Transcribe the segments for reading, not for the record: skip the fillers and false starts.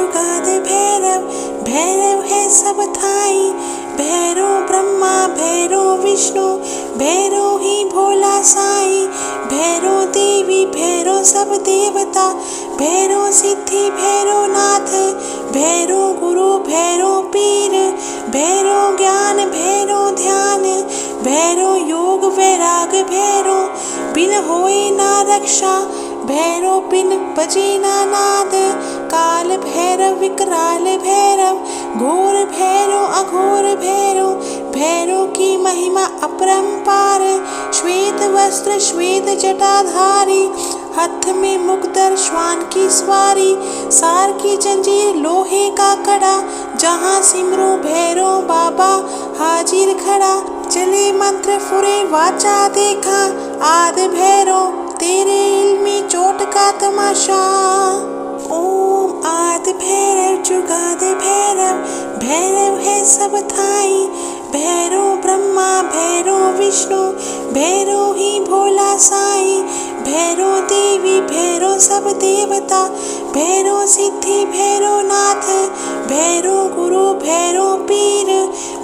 जुगाद भैरव, भैरव है सब थाई। भैरव ब्रह्मा भैरव विष्णु, भैरव ही भोला साई। भैरव देवी भैरव सब देवता, भैरव सिद्धि भैरव नाथ। भैरव गुरु भैरव पीर, भैरव ज्ञान भैरव ध्यान। भैरव योग वैराग भैरव, बिन होए ना रक्षा। भैरव बिन बजे ना नाद, काल भैरव विकराल भैरव। घोर भैरव अघोर भैरव, भैरव की महिमा अपरंपार। श्वेत वस्त्र श्वेत जटाधारी, हाथ में मुकदर श्वान की सवारी। सार की जंजीर लोहे का कड़ा, जहाँ सिमरो भैरव बाबा हाजिर खड़ा। चले मंत्र फुरे वाचा देखा, आद भैरव तेरे इल्मी चोट का तमाशा। ओम आद भैरव जुगाद भैरव, भैरव है सब थाई। भैरव ब्रह्मा भैरव विष्णु, भैरव ही भोला साई। भैरव देवी भैरव सब देवता, भैरव सिद्धि भैरव नाथ। भैरव गुरु भैरव पीर,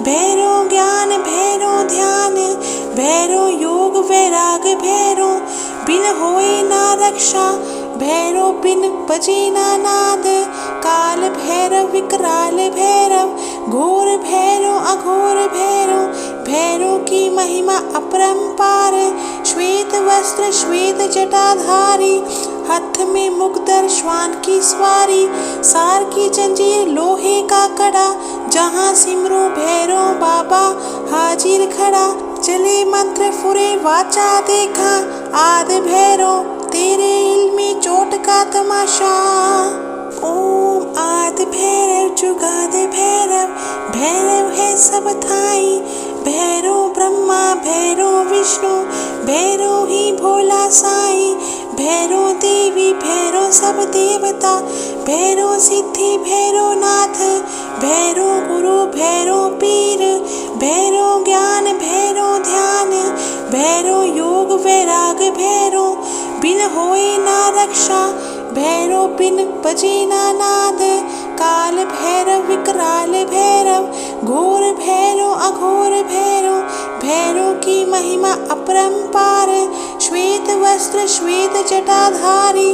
भैरव ज्ञान भैरव ध्यान। भैरव योग वैराग भैरव, बिन होए ना रक्षा। भैरव बिन बजे ना नाद, काल भैरव विकराल भैरव। घोर भैरव अघोर भैरव, भैरव की महिमा अपरंपार। श्वेत वस्त्र श्वेत जटाधारी, हाथ में मुकदर श्वान की सवारी। सार की जंजीर लोहे का कड़ा, जहाँ सिमरो भैरव बाबा हाजिर खड़ा। चले मंत्र फुरे वाचा देखा, आद भैरव तेरे इल्मी चोट का तमाशा। ओम आद भैरव जुगाद भैरव, भैरव है सब थाई। भैरव ब्रह्मा भैरव विष्णु, भैरव ही भोला साई। भैरव देवी भैरव सब देवता, भैरव सिद्धि भैरव नाथ। भैरव गुरु भैरव पीर, भैरव ज्ञान भैरव ध्यान। भैरव योग वैराग भैरव, बिन होए ना रक्षा। भैरव बिन बजे ना नाद, काल भैरव विकराल भैरव। घोर भैरव अघोर भैरव, भैरव की महिमा अपरंपार। श्वेत वस्त्र श्वेत जटाधारी,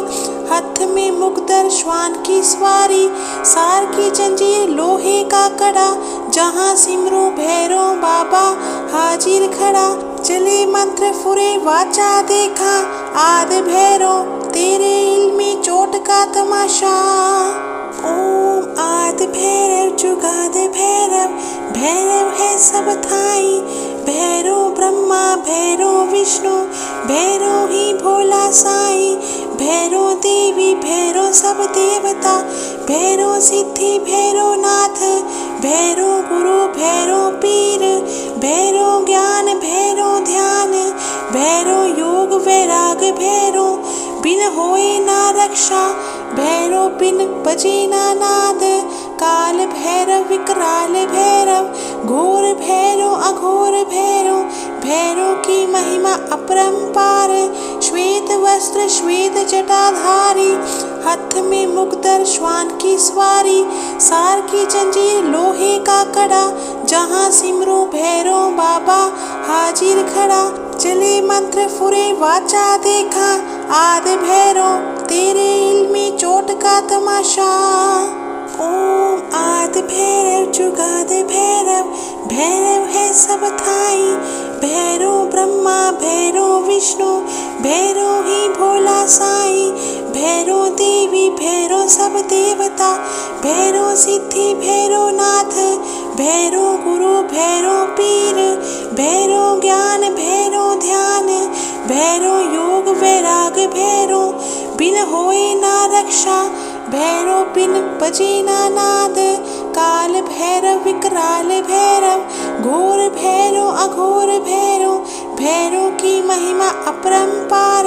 हाथ में मुकदर श्वान की सवारी। सार की जंजीर लोहे का कड़ा, जहाँ सिमरो भैरव बाबा हाजिर खड़ा। चले मंत्र फुरे वाचा देखा, आद भैरव तेरे इल्मी चोट का तमाशा। ओम आद भैरव जुगाद भैरव, भैरव है सब थाई। भैरव ब्रह्मा भैरव विष्णु, भैरव ही भोला साई। भैरव देवी भैरव सब देवता, भैरव सिद्धि भैरव नाथ। भैरव गुरु भैरव पीर, भैरव ज्ञान भैरव ध्यान। भैरव योग वैराग भैरव, बिन होए ना रक्षा। भैरव बिन बजे ना नाद, काल भैरव विकराल भैरव। घोर भैरव अघोर भैरव, भैरव की महिमा अपरंपार। श्वेत वस्त्र श्वेत जटाधारी, हाथ में मुकदर श्वान की सवारी। सार की जंजीर लोहे का कड़ा, जहाँ सिमरो भैरव बाबा हाजिर खड़ा। चले मंत्र फुरे वाचा देखा, आद भैरव तेरे इल्मी चोट का तमाशा। ओम आद भैरव जुगाद भैरव, भैरव है सब थाई। भैरव ब्रह्मा भैरव विष्णु, भैरव ही भोला साई। भैरव देवी भैरव सब देवता, भैरव सिद्धि भैरव नाथ। भैरव गुरु भैरव पीर, भैरव ज्ञान भैरव ध्यान। भैरव योग वैराग भैरव, बिन होए ना रक्षा। भैरव बिन बजे ना नाद, काल भैरव विकराल भैरव। घोर भैरव अघोर भैरव, भैरव की महिमा अपरंपार।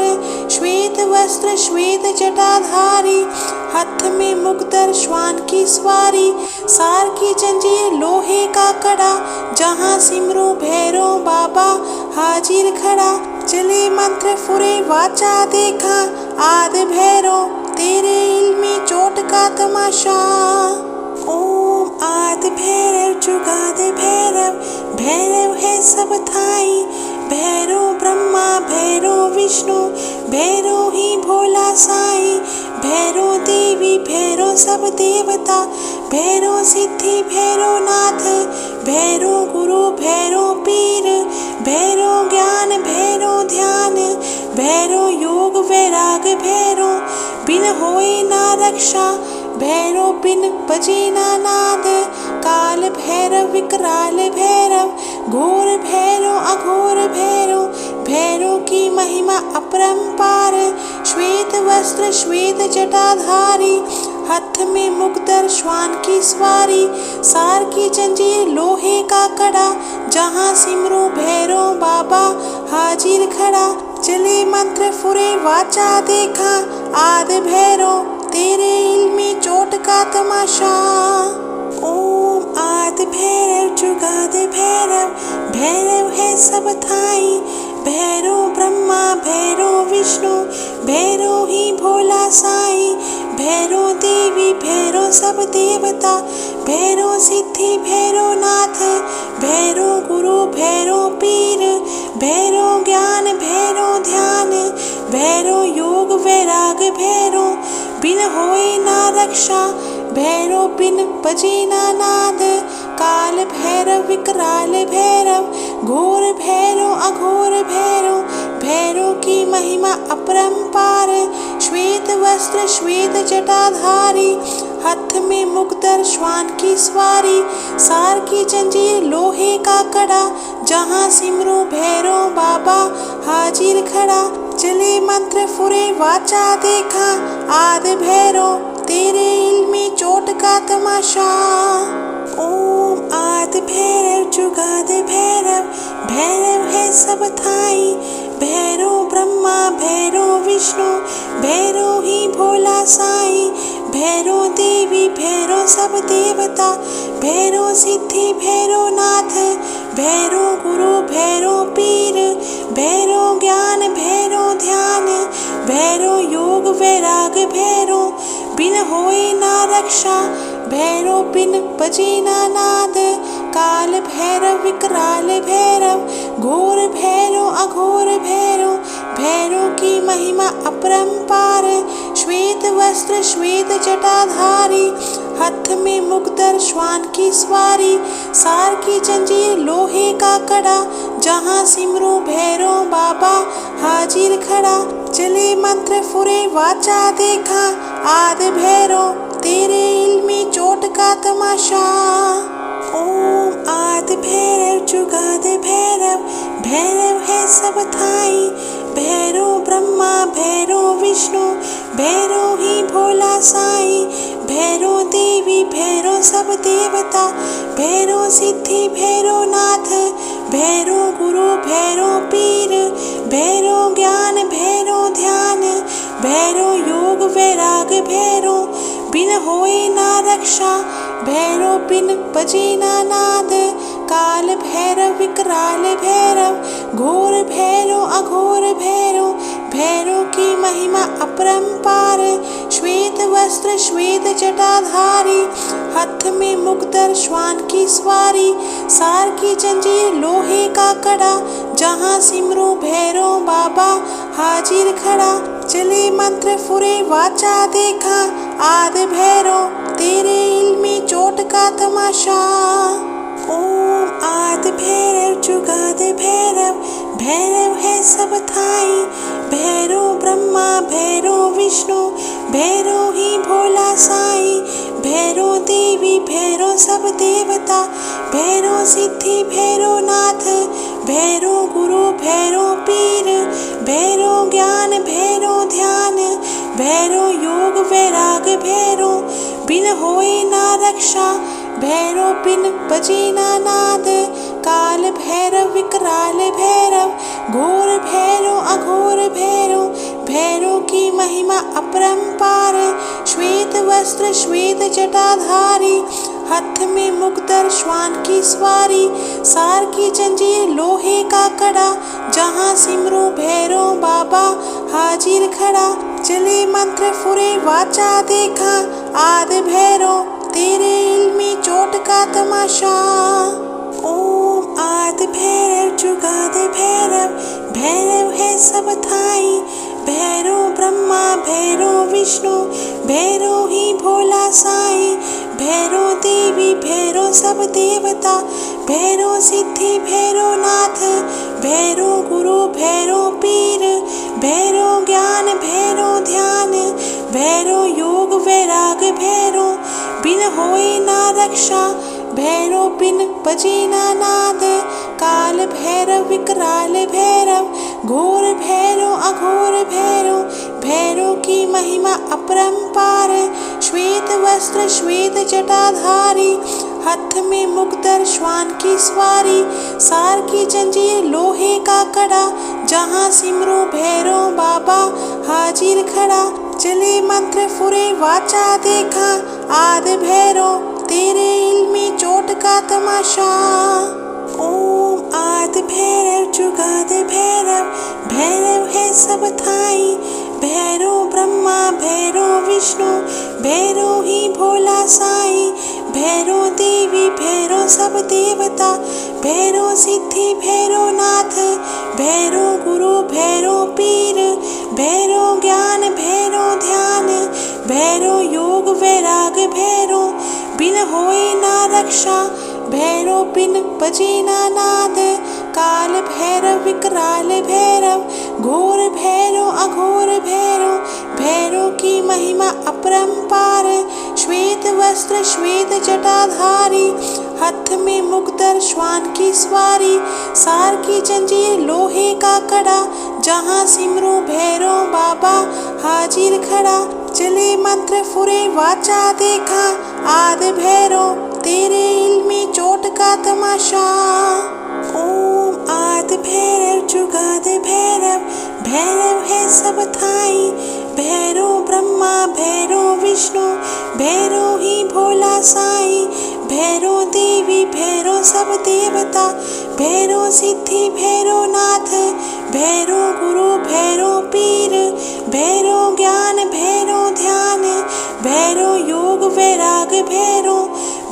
श्वेत वस्त्र श्वेत जटाधारी, हाथ में मुकदर श्वान की सवारी। सार की जंजीर लोहे का कड़ा, जहाँ सिमरो भैरव बाबा हाजिर खड़ा। चले मंत्र फुरे वाचा देखा, आद भैरव तेरे इल्मी चोट का का तमाशा। ओम आदि भैरव जुगादि भैरव, भैरव है सब थाई। भैरव ब्रह्मा भैरव विष्णु, भैरव ही भोला साई। भैरव देवी भैरव सब देवता, भैरव सिद्धि भैरव नाथ। भैरव गुरु भैरव पीर, भैरव ज्ञान भैरव ध्यान। भैरव योग वैराग भैरव, बिन होए ना रक्षा। भैरव बिन बजे ना नाद, काल भैरव विकराल भैरव। घोर भैरव अघोर भैरव, भैरव की महिमा अपरंपार। श्वेत वस्त्र श्वेत जटाधारी, हाथ में मुकदर श्वान की सवारी। सार की जंजीर लोहे का कड़ा, जहाँ सिमरू भैरव बाबा हाजिर खड़ा। चले मंत्र फुरे वाचा देखा, आदि भैरव तेरे इल्मी चोट का तमाशा। ओम आदि भैरव जुगादि भैरव, भैरव है सब थाई। भैरव ब्रह्मा भैरव विष्णु, भैरव ही भोला साई। भैरव देवी भैरव सब देवता, भैरव सिद्धि भैरव नाथ। भैरव गुरु भैरव पीर, भैरव ज्ञान भैरव ध्यान। भैरव योग वैराग भैरव, बिन होए ना रक्षा। भैरव बिन बजे ना नाद, काल भैरव विकराल भैरव। घोर भैरव अघोर भैरव, भैरव की महिमा अपरंपार। श्वेत वस्त्र श्वेत जटाधारी, हाथ में मुकदर श्वान की सवारी। सार की जंजीर लोहे का कड़ा, जहाँ सिमरू भैरव बाबा हाजिर खड़ा। चले मंत्र फुरे वाचा देखा, आदि भैरव तेरे इल्मी चोट का तमाशा। ओम आदि भैरव जुगादि भैरव, भैरव है सब थाई। भैरव ब्रह्मा भैरव विष्णु, भैरव ही भोला साई। भैरव देवी भैरव सब देवता, भैरव सिद्धि भैरव नाथ। भैरव गुरु भैरव पीर, भैरव ज्ञान भैरव ध्यान। भैरव योग वैराग भैरव, बिन होए ना रक्षा। भैरव बिन बजे ना नाद, काल भैरव विकराल भैरव। घोर भैरव अघोर भैरव, भैरव की महिमा अपरंपार। श्वेत वस्त्र श्वेत जटाधारी, हाथ में मुकदर श्वान की सवारी। सार की जंजीर लोहे का कड़ा, जहाँ सिमरू भैरव बाबा हाजिर खड़ा। चले मंत्र फुरे वाचा देखा, आदि भैरव तेरे इल्मी चोट का तमाशा। ओम आदि भैरव जुगादि भैरव, भैरव है सब थाई। भैरव ब्रह्मा भैरव विष्णु, भैरव ही भोला साई। भैरव देवी भैरव सब देवता, भैरव सिद्धि भैरव नाथ। भैरव गुरु भैरव पीर, भैरव ज्ञान भैरव ध्यान। भैरव योग वैराग भैरव, बिन होए ना रक्षा। भैरव बिन बजे ना नाद, काल भैरव विकराल भैरव। घोर भैरव अघोर भैरव, भैरव की महिमा अपरंपार। श्वेत वस्त्र श्वेत जटाधारी, हाथ में मुकदर श्वान की सवारी। सार की जंजीर लोहे का कड़ा, जहाँ सिमरू भैरव बाबा हाजिर खड़ा। चले मंत्र फुरे वाचा देखा, आदि भैरव तेरे इल्मी चोट का तमाशा। ओम आदि भैरव जुगादि भैरव, भैरव है सब थाई। भैरव ब्रह्मा भैरव विष्णु, भैरव ही भोला साई। भैरव देवी भैरव सब देवता, भैरव सिद्धि भैरव नाथ। भैरव गुरु भैरव पीर, भैरव ज्ञान भैरव ध्यान। भैरव योग वैराग भैरव, बिन होए ना रक्षा। भैरव बिन बजे ना नाद, काल भैरव विकराल भैरव। घोर भैरव अघोर भैरव, भैरव की महिमा अपरंपार। श्वेत वस्त्र श्वेत जटाधारी, हाथ में मुकदर श्वान की सवारी। सार की जंजीर लोहे का कड़ा, जहाँ सिमरू भैरव बाबा हाजिर खड़ा। चले मंत्र फुरे वाचा देखा आदि भैरव तेरे इल्मी चोट का तमाशा। ओम आदि भैरव जुगादि भैरव, भैरव है सब थाई। भैरव ब्रह्मा भैरव विष्णु, भैरव ही भोला साई। भैरव देवी भैरव सब देवता, भैरव सिद्धि भैरव नाथ। भैरव गुरु भैरव पीर, भैरव ज्ञान भैरव ध्यान। भैरव योग वैराग भैरव, बिन होए ना रक्षा। भैरव बिन बजे ना नाद, काल भैरव विकराल भैरव। घोर भैरव अघोर भैरव, भैरव की महिमा अपरंपार। श्वेत वस्त्र श्वेत जटाधारी, हाथ में मुक्तर श्वान की सवारी। सार की जंजीर लोहे का कड़ा, जहाँ सिमरो भैरव बाबा हाजिर खड़ा। चले मंत्र फुरे वाचा देखा आदि भैरव तेरे इल्मी चोट का तमाशा। ओम आदि भैरव जुगादि भैरव, भैरव है सब थाई। भैरव ब्रह्मा भैरव विष्णु, भैरव ही भोला साई। भैरव देवी भैरव सब देवता, भैरव सिद्धि भैरव नाथ। भैरव गुरु भैरव पीर, भैरव ज्ञान भैरव ध्यान। भैरव योग वैराग भैरव, बिन होए ना रक्षा। भैरव बिन बजे ना नाद, काल भैरव विकराल भैरव। घोर भैरव अघोर भैरव, भैरव की महिमा अपरंपार। श्वेत वस्त्र श्वेत जटाधारी, हाथ में मुक्तर श्वान की सवारी। सार की जंजीर लोहे का कड़ा, जहाँ सिमरो भैरव बाबा हाजिर खड़ा। चले मंत्र फुरे वाचा देखा आदि भैरव तेरे इल्मी चोट का तमाशा। ओम आदि भैरव जुगादि भैरव, भैरव है सब थाई। भैरव ब्रह्मा भैरव विष्णु, भैरव ही भोला साई। भैरव देवी भैरव सब देवता, भैरव सिद्धि भैरव नाथ। भैरव गुरु भैरव पीर, भैरव ज्ञान भैरव ध्यान। भैरव योग वैराग भैरव,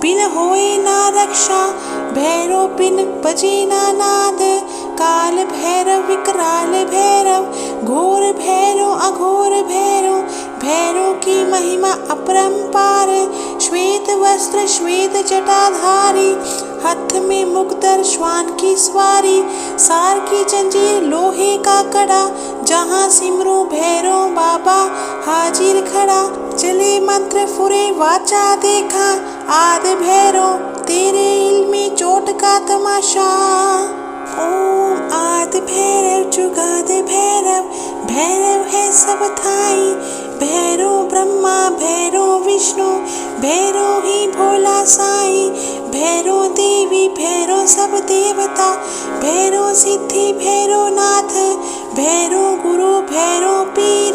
बिन होए ना रक्षा। भैरव बिन बजे ना नाद, काल भैरव विकराल भैरव। घोर भैरव अघोर भैरव, भैरव की महिमा अपरंपार। श्वेत वस्त्र श्वेत जटाधारी, हाथ में मुक्तर श्वान की सवारी। सार की जंजीर लोहे का कड़ा, जहाँ सिमरो भैरव बाबा हाजिर खड़ा। चले मंत्र फुरे वाचा देखा आदि भैरव तेरे इल्मी चोट का तमाशा। ओम आदि भैरव जुगादि भैरव, भैरव है सब थाई। भैरव ब्रह्मा भैरव विष्णु, भैरव ही भोला साई। भैरव देवी भैरव सब देवता, भैरव सिद्धि भैरव नाथ। भैरव गुरु भैरव पीर,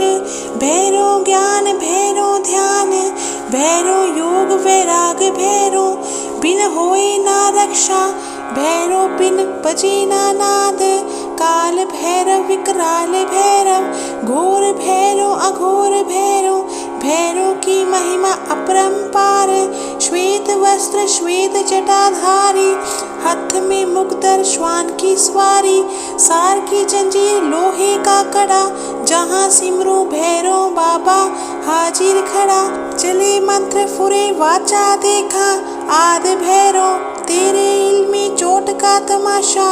भैरव ज्ञान भैरव ध्यान। भैरव योग वैराग भैरव, बिन होए ना रक्षा। भैरव बिन बजे ना नाद, काल भैरव विकराल भैरव। घोर भैरव अघोर भैरव, भैरव की महिमा अपरंपार। श्वेत वस्त्र श्वेत जटाधारी, हाथ में मुक्तर श्वान की सवारी। सार की जंजीर लोहे का कड़ा, जहाँ सिमरो भैरव बाबा हाजिर खड़ा। चले मंत्र फुरे वाचा देखा आदि भैरव तेरे इल्मी चोट का तमाशा।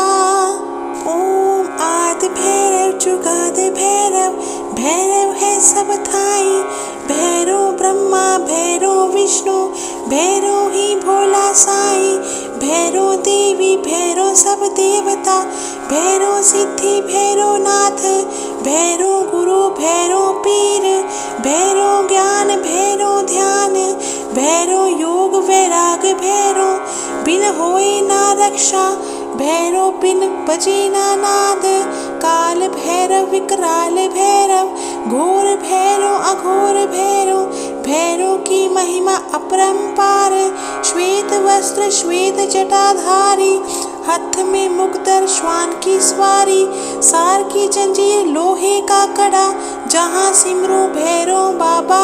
ओम आदि भैरव जुगादि भैरव, भैरव है सब थाई। भैरव ब्रह्मा भैरव विष्णु, भैरव ही भोला साई। भैरव देवी भैरव सब देवता, भैरव सिद्धि भैरव नाथ। भैरव गुरु भैरव पीर, भैरव ज्ञान भैरव ध्यान। भैरव योग वैराग भैरव, बिन होए ना रक्षा। भैरव बिन बजे ना नाद, काल भैरव विकराल भैरव। घोर भैरव अघोर भैरव, भैरव की महिमा अपरंपार। श्वेत वस्त्र श्वेत जटाधारी, हाथ में मुक्तर श्वान की सवारी। सार की जंजीर लोहे का कड़ा, जहाँ सिमरू भैरव बाबा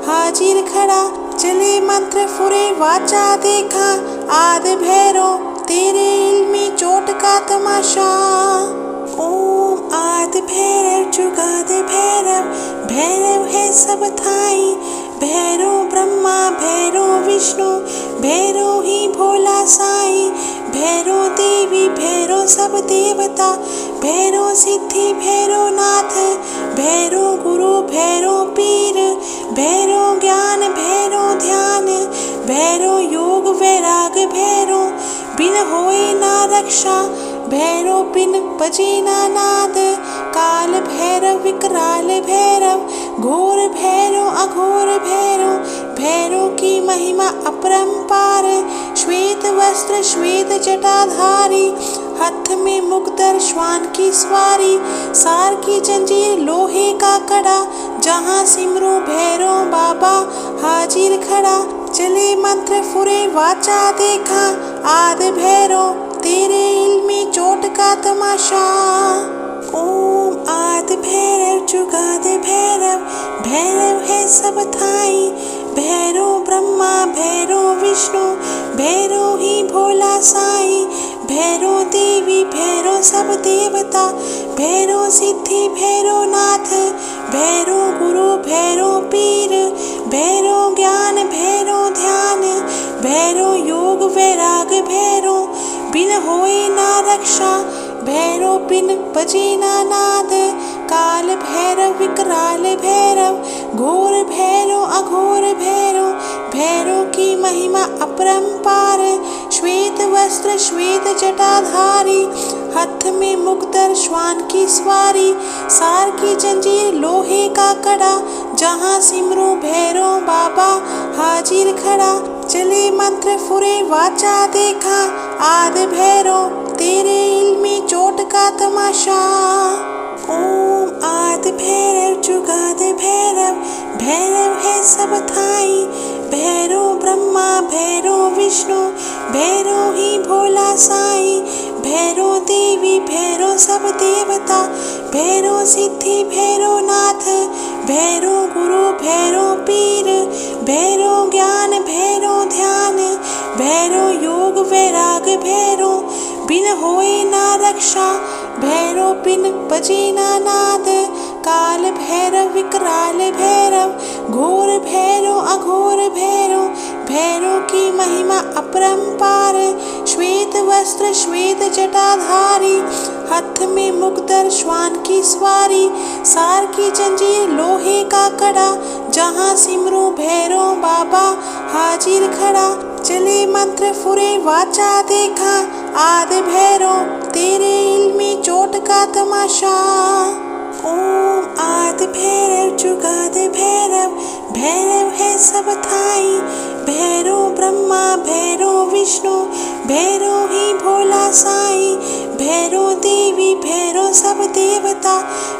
हाजिर खड़ा। चले मंत्र फुरे वाचा देखा आदि भैरव तेरे इल्मी चोट का तमाशा। ओम आदि भैरव जुगादि भैरव, भैरव है सब थाई। भैरव ब्रह्मा भैरव विष्णु, भैरव ही भोला साई। भैरव देवी भैरव सब देवता, भैरव सिद्धि भैरव नाथ। भैरव गुरु भैरव पीर, भैरव ज्ञान भैरव ध्यान। भैरव योग वैराग भैरव, बिन होए ना रक्षा। भैरव बिन बजे ना नाद, काल भैरव विकराल भैरव। घोर भैरव अघोर भैरव, भैरव की महिमा अपरंपार। श्वेत वस्त्र श्वेत जटाधारी, हाथ में मुकदर श्वान की सवारी। सार की जंजीर लोहे का कड़ा, जहाँ सिमरू भैरव बाबा हाजिर खड़ा। चले मंत्र फुरे वाचा देखा आदि भैरव तेरे इल्मी चोट का तमाशा। ओम आदि भैरव जुगादि भैरव, भैरव है सब थाई। भैरव ब्रह्मा भैरव विष्णु, भैरव ही भोला साई। भैरव देवी भैरव सब देवता, भैरव सिद्धि भैरव नाथ। भैरव गुरु भैरव पीर, भैरव ज्ञान भैरव ध्यान। भैरव योग वैराग भैरव, बिन होए ना रक्षा। भैरव बिन बजे ना नाद, काल भैरव विकराल भैरव। घोर भैरव अघोर भैरव, भैरव की महिमा अपरंपार। श्वेत वस्त्र श्वेत जटाधारी, हाथ में मुकदर श्वान की सवारी। सार की जंजीर लोहे का कड़ा, जहाँ सिमरू भैरव बाबा हाजिर खड़ा। चले मंत्र फुरे वाचा देखा आदि भैरव तेरे इल्मी चोट का तमाशा। ओम आदि भैरव जुगादि भैरव, भैरव है सब थाई। भैरव ब्रह्मा भैरव विष्णु, भैरव ही भोला साई। भैरव देवी भैरव सब देवता, भैरव सिद्धि भैरव नाथ। भैरव गुरु भैरव पीर, भैरव ज्ञान भैरव ध्यान। भैरव योग वैराग भैरव, बिन होए ना रक्षा। भैरव बिन बजे ना नाद, काल भैरव विकराल भैरव। घोर भैरव अघोर भैरव, भैरव की महिमा अपरंपार। श्वेत वस्त्र श्वेत जटाधारी, हाथ में मुकदर श्वान की सवारी। सार की जंजीर लोहे का कड़ा, जहाँ सिमरू भैरव बाबा हाजिर खड़ा। चले मंत्र फुरे वाचा देखा आदि भैरव तेरे इल्मी चोट का तमाशा। ओम आदि भैरव जुगादि भैरव, भैरव है सब थाई। भैरव ब्रह्मा भैरव विष्णु, भैरव ही भोला साई। भैरव देवी भैरव सब देवता,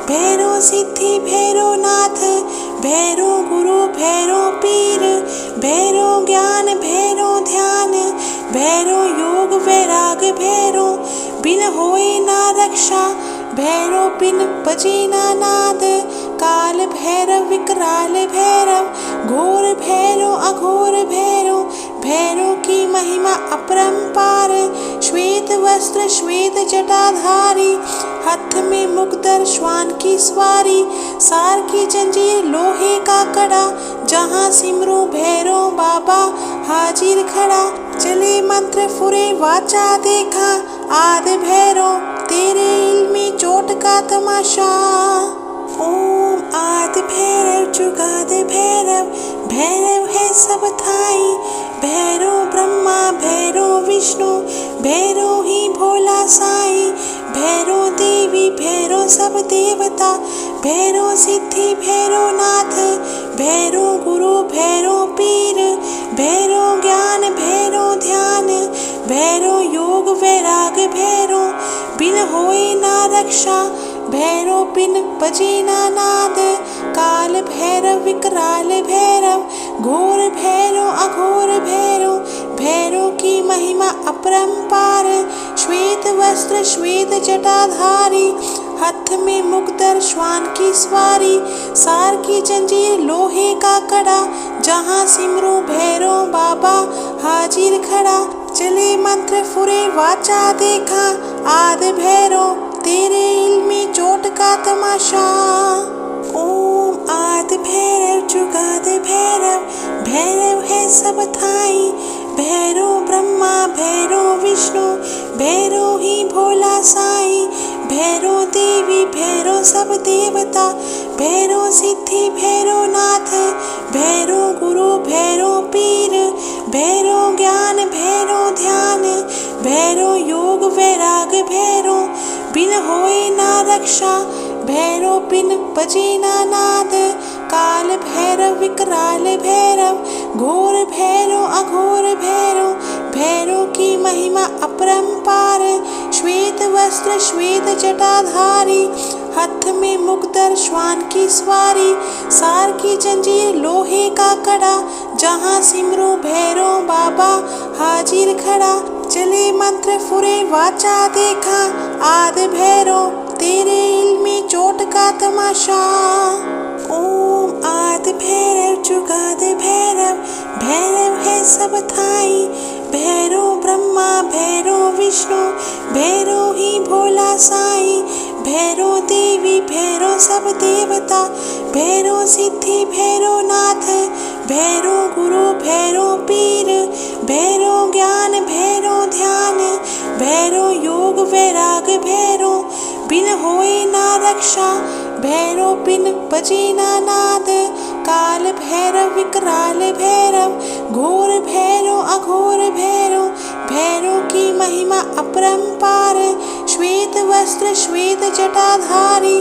भैरव सिद्धि भैरव नाथ। भैरव गुरु भैरव पीर, भैरव ज्ञान भैरव ध्यान। भैरव योग वैराग भैरव, बिन होए ना रक्षा। भैरव बिन बजे ना नाद, काल भैरव विकराल भैरव। घोर भैरव अघोर भैरव, भैरव की महिमा अपरंपार। श्वेत वस्त्र श्वेत जटाधारी, हाथ में मुकदर श्वान की सवारी। सार की जंजीर लोहे का कड़ा, जहाँ सिमरू भैरव बाबा हाजिर खड़ा। चले मंत्र फुरे वाचा देखा आदि भैरव तेरे इल्मी चोट का तमाशा। ओम आदि भैरव जुगादि भैरव, भैरव है सब थाई। भैरव ब्रह्मा भैरव विष्णु, भैरव ही भोला साई। भैरव देवी भैरव सब देवता, भैरव सिद्धि भैरव नाथ। भैरव गुरु भैरव पीर, भैरव ज्ञान भैरव ध्यान। भैरव योग वैराग भैरव, बिन होए ना रक्षा। भैरव बिन बजे ना नाद, काल भैरव विकराल भैरव। घोर भैरव अघोर भैरव, भैरव की महिमा अपरंपार। श्वेत वस्त्र श्वेत जटाधारी, हाथ में मुकदर मुकद्दर श्वान की सवारी, सार की जंजीर लोहे का कड़ा, जहाँ सिमरू भैरव बाबा हाजिर खड़ा। चले मंत्र फुरे वाचा देखा, आद भैरव तेरे इल्मी चोट का तमाशा। ओम आद भैरव जुगाद भैरव, भैरव है सब थाई, भैरव ब्रह्मा भैरव विष्णु, भैरव ही भोला साई। भैरव देवी भैरव सब देवता, भैरव सिद्धि भैरव नाथ, भैरव गुरु भैरव पीर, भैरव ज्ञान भैरव ध्यान, भैरव योग वैराग भैरव, बिन होए ना रक्षा, भैरव बिन बजे ना नाद। काल भैरव विकराल भैरव, घोर भैरव अघोर भैरव, भैरव की महिमा अपरंपार। श्वेत वस्त्र श्वेत जटाधारी, हाथ में मुकद्दर श्वान की सवारी, सार की जंजीर लोहे का कड़ा, जहाँ सिमरू भैरव बाबा हाजिर खड़ा। चले मंत्र फुरे वाचा देखा, आद भैरव तेरे इल्मी चोट का तमाशा। ओम आद भैरव जुगाद भैरव, भैरव है सब थाई, भैरव ब्रह्मा भैरव विष्णु, भैरव ही भोला साई। भैरव देवी भैरव सब देवता, भैरव सिद्धि भैरव नाथ, भैरव गुरु भैरव पीर, भैरव ज्ञान भैरव ध्यान, भैरव योग वैराग भैरव, बिन होए ना रक्षा, भैरव बिन बजे ना नाद। काल भैरव विकराल भैरव, घोर भैरव अघोर भैरव, भैरव की महिमा अपरंपार। श्वेत वस्त्र श्वेत जटाधारी,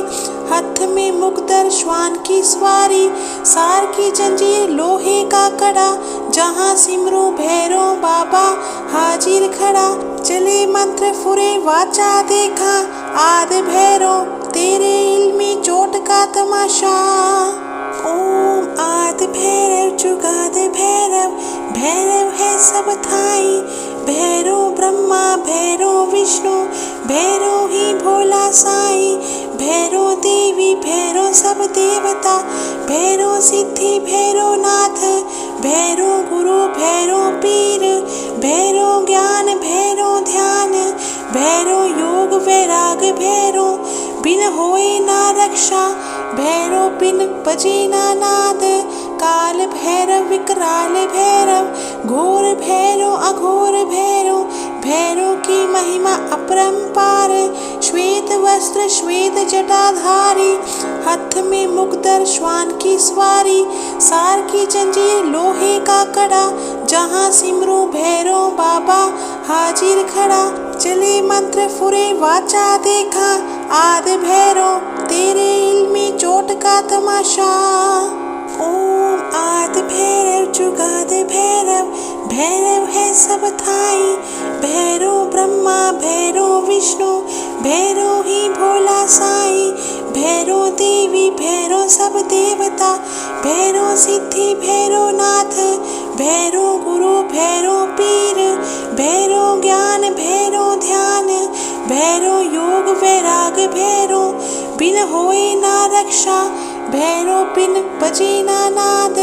हाथ में मुकद्दर श्वान की सवारी, सार की जंजीर लोहे का कड़ा, जहाँ सिमरू भैरव बाबा हाजिर खड़ा। चले मंत्र फुरे वाचा देखा, आद भैरव तेरे इल्मी चोट का तमाशा। ओम आद भैरव जुगाद भैरव, भैरव है सब थाई, भैरव ब्रह्मा भैरव विष्णु, भैरव ही भोला साई। भैरव देवी भैरव सब देवता, भैरव सिद्धि भैरव नाथ, भैरव गुरु भैरव पीर, भैरव ज्ञान भैरव ध्यान, भैरव योग वैराग भैरव, बिन होए ना रक्षा, भैरव बिन बजे ना नाद। काल भैरव विकराल भैरव, घोर भैरव अघोर भैरव, भैरव की महिमा अपरंपार। श्वेत वस्त्र श्वेत जटाधारी, हाथ में मुकद्दर श्वान की सवारी, सार की जंजीर लोहे का कड़ा, जहाँ सिमरू भैरव बाबा हाजिर खड़ा। चले मंत्र फुरे वाचा देखा, आद भैरव तेरे इल्मी चोट का तमाशा। ओम आद भैरव जुगाद भैरव, भैरव है सब थाई, भैरव ब्रह्मा भैरव विष्णु, भैरव ही भोला साई। भैरव देवी भैरव सब देवता, भैरव सिद्धि भैरव नाथ, भैरव गुरु भैरव पीर, भैरव ज्ञान भैरव ध्यान, भैरव योग वैराग भैरव, बिन होए ना रक्षा, भैरव बिन बजे ना नाद।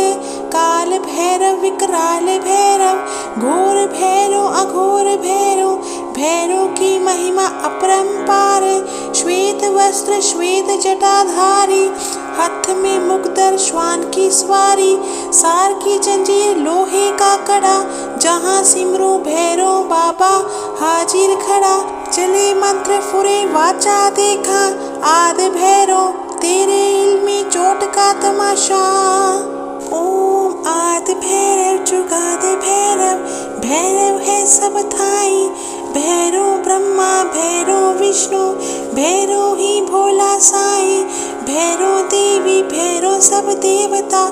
काल भैरव विकराल भैरव, घोर भैरव अघोर भैरव, भैरव की महिमा अपरंपार। श्वेत वस्त्र श्वेत जटाधारी, हाथ में मुकद्दर श्वान की सवारी, सार की जंजीर लोहे का कड़ा, जहाँ सिमरू भैरव बाबा हाजिर खड़ा। चले मंत्र फुरे वाचा देखा, आद भैरव तेरे इल्मी चोट का तमाशा। ओम आद भैरव जुगाद भैरव, भैरव है सब थाई, भैरव ब्रह्मा भैरव विष्णु, भैरव ही भोला साई। भैरव देवी भैरव सब देवता,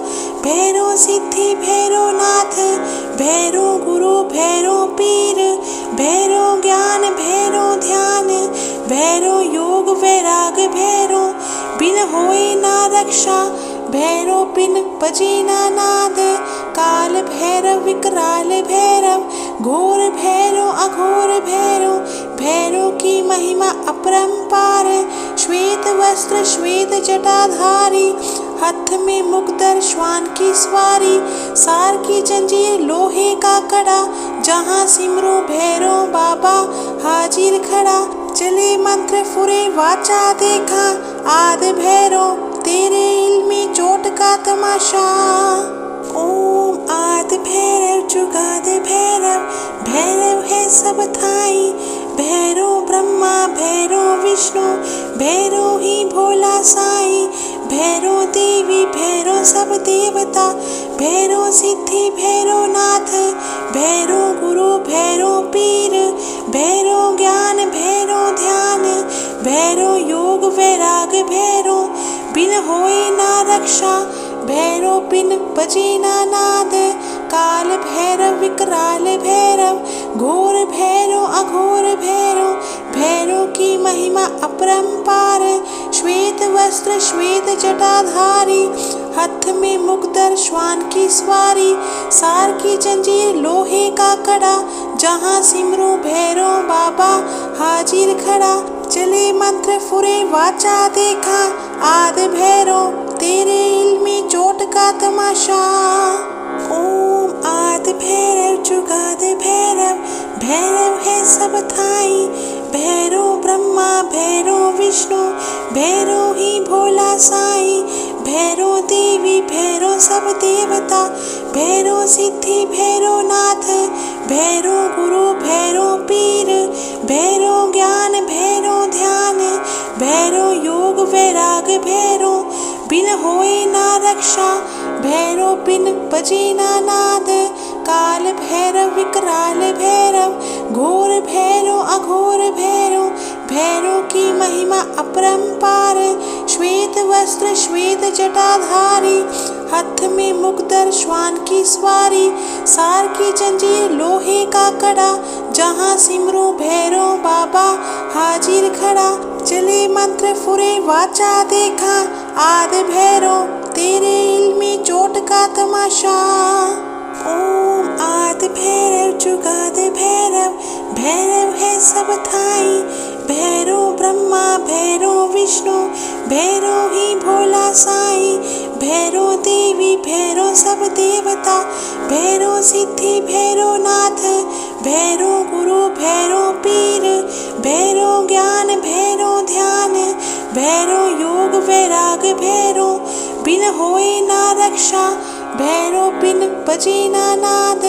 भैरव सिद्धि भैरव नाथ, भैरव गुरु भैरव पीर, भैरव ज्ञान भैरव ध्यान, भैरव योग वैराग भैरव, बिन होए ना रक्षा, भैरव बिन बजे ना नाद। काल भैरव विकराल भैरव, घोर भैरव अघोर भैरव, भैरव की महिमा अपरंपार। श्वेत वस्त्र श्वेत जटाधारी, हाथ में मुकदर श्वान की सवारी, सार की जंजीर लोहे का कड़ा, जहाँ सिमरू भैरव बाबा हाजिर खड़ा। चले मंत्र फुरे वाचा देखा, आद भैरव तेरे इल्मी चोट का तमाशा। ओम आद भैरव जुगाद भैरव, भैरव है सब थाई, भैरव ब्रह्मा भैरव विष्णु, भैरव ही भोला साई, भैरव देवी भैरव सब देवता, भैरव सिद्धि भैरव नाथ, भैरव गुरु भैरव पीर, भैरव ज्ञान भैरव ध्यान, भैरव योग वैराग भैरव, बिन होए ना रक्षा, भैरव बिन बजे ना नाद, काल भैरव विकराल भैरव, घोर भैरव अघोर भैरव, भैरव की महिमा अपरंपार, श्वेत वस्त्र श्वेत जटाधारी, हाथ में मुकदर श्वान की सवारी, सार की जंजीर लोहे का कड़ा, जहाँ सिमरू भैरव बाबा हाजिर खड़ा। चले मंत्र फुरे वाचा देखा, आद भैरव तेरे इल्मी चोट का तमाशा। ओम आद भैरव जुगाद भैरव, भैरव है सब थाई, भैरव ब्रह्मा भैरव विष्णु, भैरव ही भोला साई, भैरव देवी भैरव सब देवता, भैरव सिद्धि भैरव नाथ, भैरव गुरु भैरव पीर, भैरव ज्ञान भैरव ध्यान, भैरव योग वैराग भैरव, बिन होए ना रक्षा, भैरव बिन बजे ना नाद, काल भैरव विकराल भैरव, घोर भैरव अघोर भैरव, भैरव की महिमा अपरंपार, श्वेत वस्त्र श्वेत जटाधारी, हाथ में मुकदर श्वान की सवारी, सार की जंजीर लोहे का कड़ा, जहाँ सिमरू भैरव बाबा हाजिर खड़ा। चले मंत्र फुरे वाचा देखा, आद भैरव तेरे इल्मी चोट का तमाशा। ओम आद भैरव जुगाद भैरव, भैरव है सब थाई, भैरव ब्रह्मा भैरव विष्णु, भैरव ही भोला साई, भैरव देवी भैरव सब देवता, भैरव सिद्धि भैरव नाथ, भैरव गुरु भैरव पीर, भैरव ज्ञान भैरव ध्यान, भैरव योग वैराग भैरव, बिन होए ना रक्षा, भैरव बिन बजे ना नाद,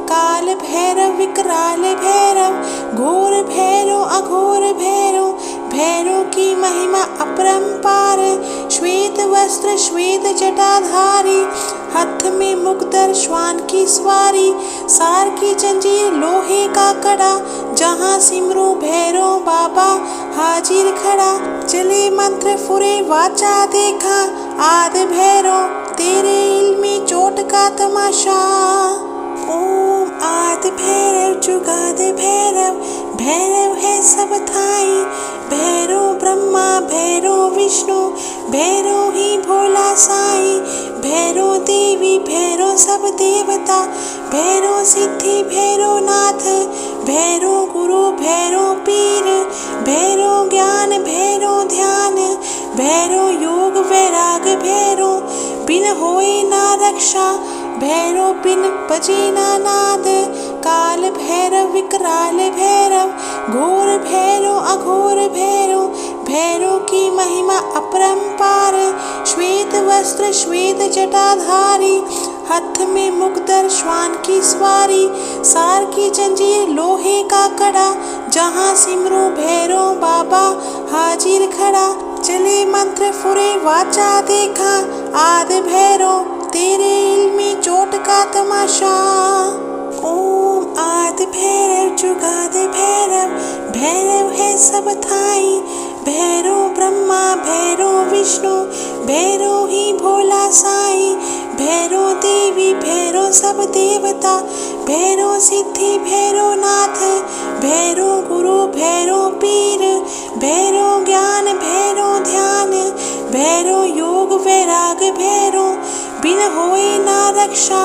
काल भैरव विकराल भैरव, घोर भैरव अघोर भैरव, भैरव की महिमा अपरंपार, श्वेत वस्त्र श्वेत जटाधारी, हाथ में मुकदर श्वान की सवारी, सार की जंजीर लोहे का कड़ा, जहाँ सिमरू भैरव बाबा हाजिर खड़ा। चले मंत्र फुरे वाचा देखा, आद भैरव तेरे इल्मी चोट का तमाशा। ओम आद भैरव जुगाद भैरव, भैरव है सब थाई, भैरव ब्रह्मा भैरव विष्णु, भैरव ही भोला साई, भैरव देवी भैरव सब देवता, भैरव सिद्धि भैरव नाथ, भैरव गुरु भैरव पीर, भैरव ज्ञान भैरव ध्यान, भैरव योग वैराग भैरव, बिन होए ना रक्षा, भैरव बिन बजे ना नाद, काल भैरव विकराल भैरव, घोर भैरव अघोर भैरव, भैरव की महिमा अपरंपार, श्वेत वस्त्र श्वेत जटाधारी, हाथ में मुकदर श्वान की सवारी, सार की जंजीर लोहे का कड़ा, जहाँ सिमरू भैरव बाबा हाजिर खड़ा। चले मंत्र फुरे वाचा देखा, आद भैरव तेरे इल्मी चोट का तमाशा। ओम आद भैरव जुगाद भैरव, भैरव है सब थाई, भैरव ब्रह्मा भैरव विष्णु, भैरव ही भोला साई, भैरव देवी भैरव सब देवता, भैरव सिद्धि भैरव नाथ, भैरव गुरु भैरव पीर, भैरव ज्ञान भैरव ध्यान, भैरव योग वैराग भैरव, बिन होए ना रक्षा,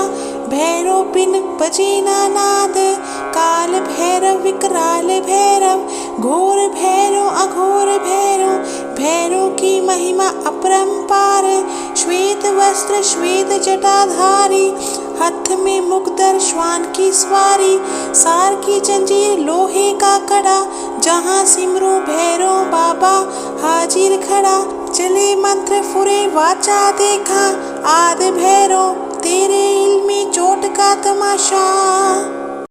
भैरव बिन बजे ना नाद, काल भैरव विकराल भैरव, घोर भैरव अघोर भैरव, भैरव की महिमा अपरंपार। श्वेत वस्त्र श्वेत जटाधारी, हाथ में मुकदर श्वान की सवारी। सार की जंजीर लोहे का कड़ा, जहाँ सिमरू भैरव बाबा हाजिर खड़ा। चले मंत्र फुरे वाचा देखा, आद भैरव तेरे इल्मी चोट का तमाशा।